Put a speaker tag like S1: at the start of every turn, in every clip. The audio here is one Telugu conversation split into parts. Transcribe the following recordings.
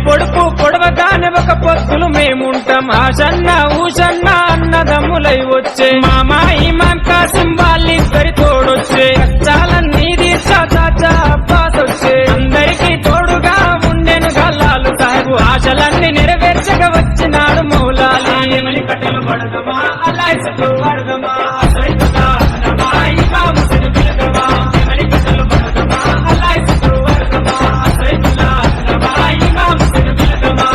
S1: పొడుపు పొడవగానే ఒక పొత్తులు మేముంటాం ఆషన్న ఊషన్న అన్నదమ్ములై వచ్చే మామా ఇమాం కాసిం వాళ్ళిద్దరి తోడొచ్చే కష్టాలన్నీ తీర్చా చాచా అబ్బాస్ వచ్చే అందరికీ తోడుగా ఉండెను గల్లాలు సాగు ఆశలన్నీ నెరవేర్చగా వచ్చినాడు మౌలాలి ఎమలి కట్టెలు పడదమా అలాయిసలు పడదమా అసైతులా నమా ఇమాం హుస్సేన్ బిలదమా ఎమలి కట్టెలు పడదమా అలాయిసలు పడదమా అసైతులా నమా ఇమాం హుస్సేన్ బిలదమా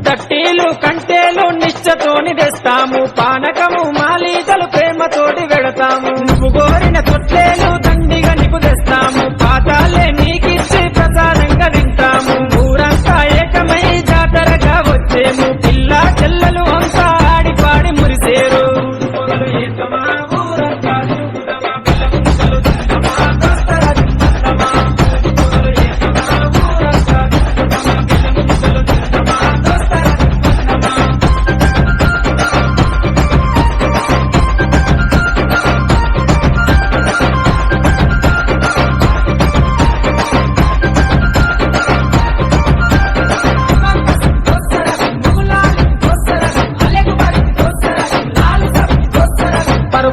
S1: తట్టీలు కంటేలు నిశ్చతోని తెస్తాము పానకము మాలీతలు ప్రేమతోటి వెడతాము నువ్వు కోరిన తొట్లేలు దండిగా నీకు తెస్తాము పాతాలే నీకిచ్చి ప్రసాదంగా తింటాము ఊరంతా ఏకమై జాతరగా వచ్చేము పిల్ల చెల్లెలు అంతా ఆడి పాడి మురిసేరు ఊరంతా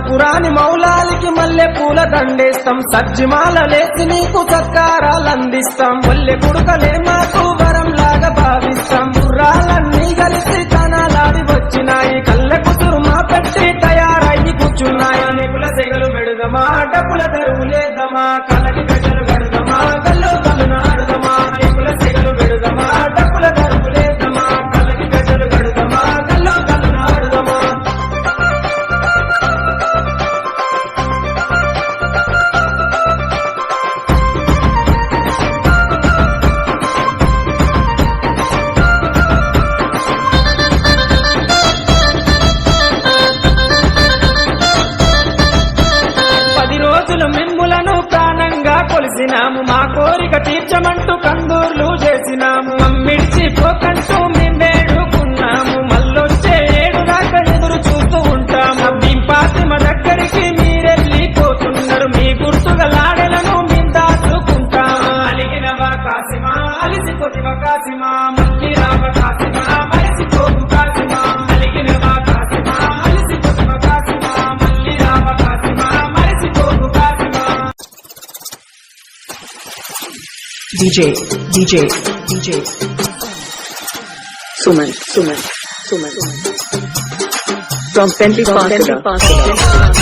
S1: పురాని మౌలాలికి మల్లె పూల దండేస్తాం సజ్జిమాలలేసి నీకు సత్కారాలందిస్తాం వల్లె కుడుకలే మాకు వరంలాగా భావిస్తాం గుర్రాలన్నీ కలిసి తనాలాడి వచ్చినాయి కళ్ళ కుతురు మా పెట్టి తయారయ్యి కూర్చున్నాయి నెగుల సెగలు పెడదమా డబ్బుల తెరువులేద్దామా కళ్ళకి గడ్డలు పెడదమా కళ్ళు కళ్ళు ఆడదమా నెగుల సెగలు పెడదమా డబ్బుల తెరువులేద్దామా కళ్ళకి గడ్డలు పెడదమా కళ్ళు కళ్ళు ఆడదమా మిమ్ములను ప్రాణంగా కొలిసినాము మా కోరిక తీర్చమంటూ కందూర్లు చేసినాము మమ్మిడిచి పోకంటూ మేమేడుకున్నాము మళ్ళొచ్చే ఏడు దాకా ఎదురు చూస్తూ ఉంటాము మీ పాతిమ దగ్గరికి మీరెళ్ళిపోతున్నారు మీ గుర్తుగా లాడలను మేము దాచుకుంటాము అలిగినవా కాసిమా అలిసిపోతివ కాసిమా మళ్ళీ రావ కాసిమా మరిసిపోదు కాసిమా అలిగినవా కాసిమా అలిసిపోతివ కాసిమా మళ్ళీ రావ కాసిమా మరిసిపోదు కాసిమా
S2: DJ Suman from Pentecostal.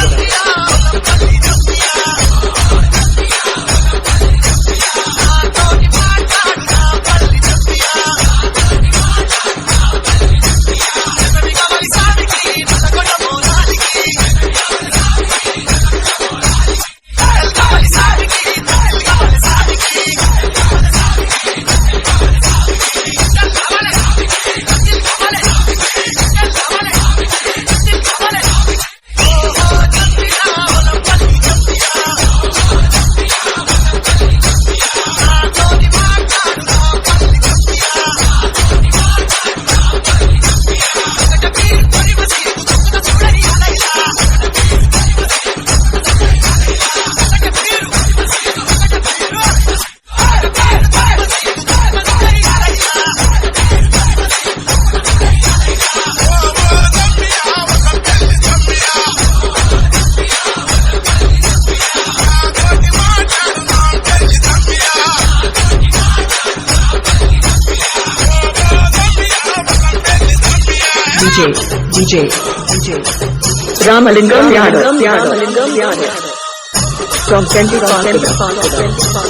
S2: DJ Ramalingam Yadav from Pentecostal.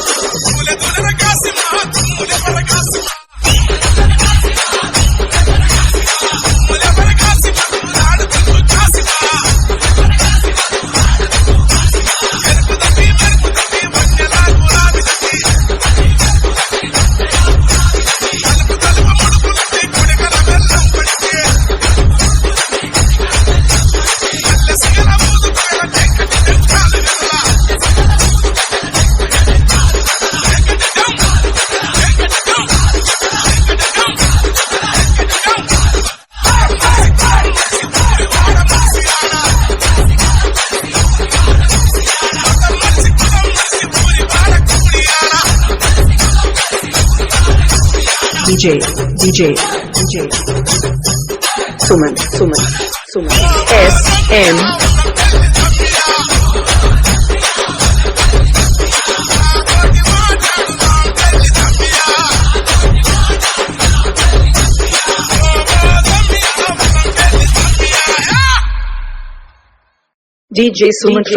S2: DJ, Suman, SM. DJ Suman from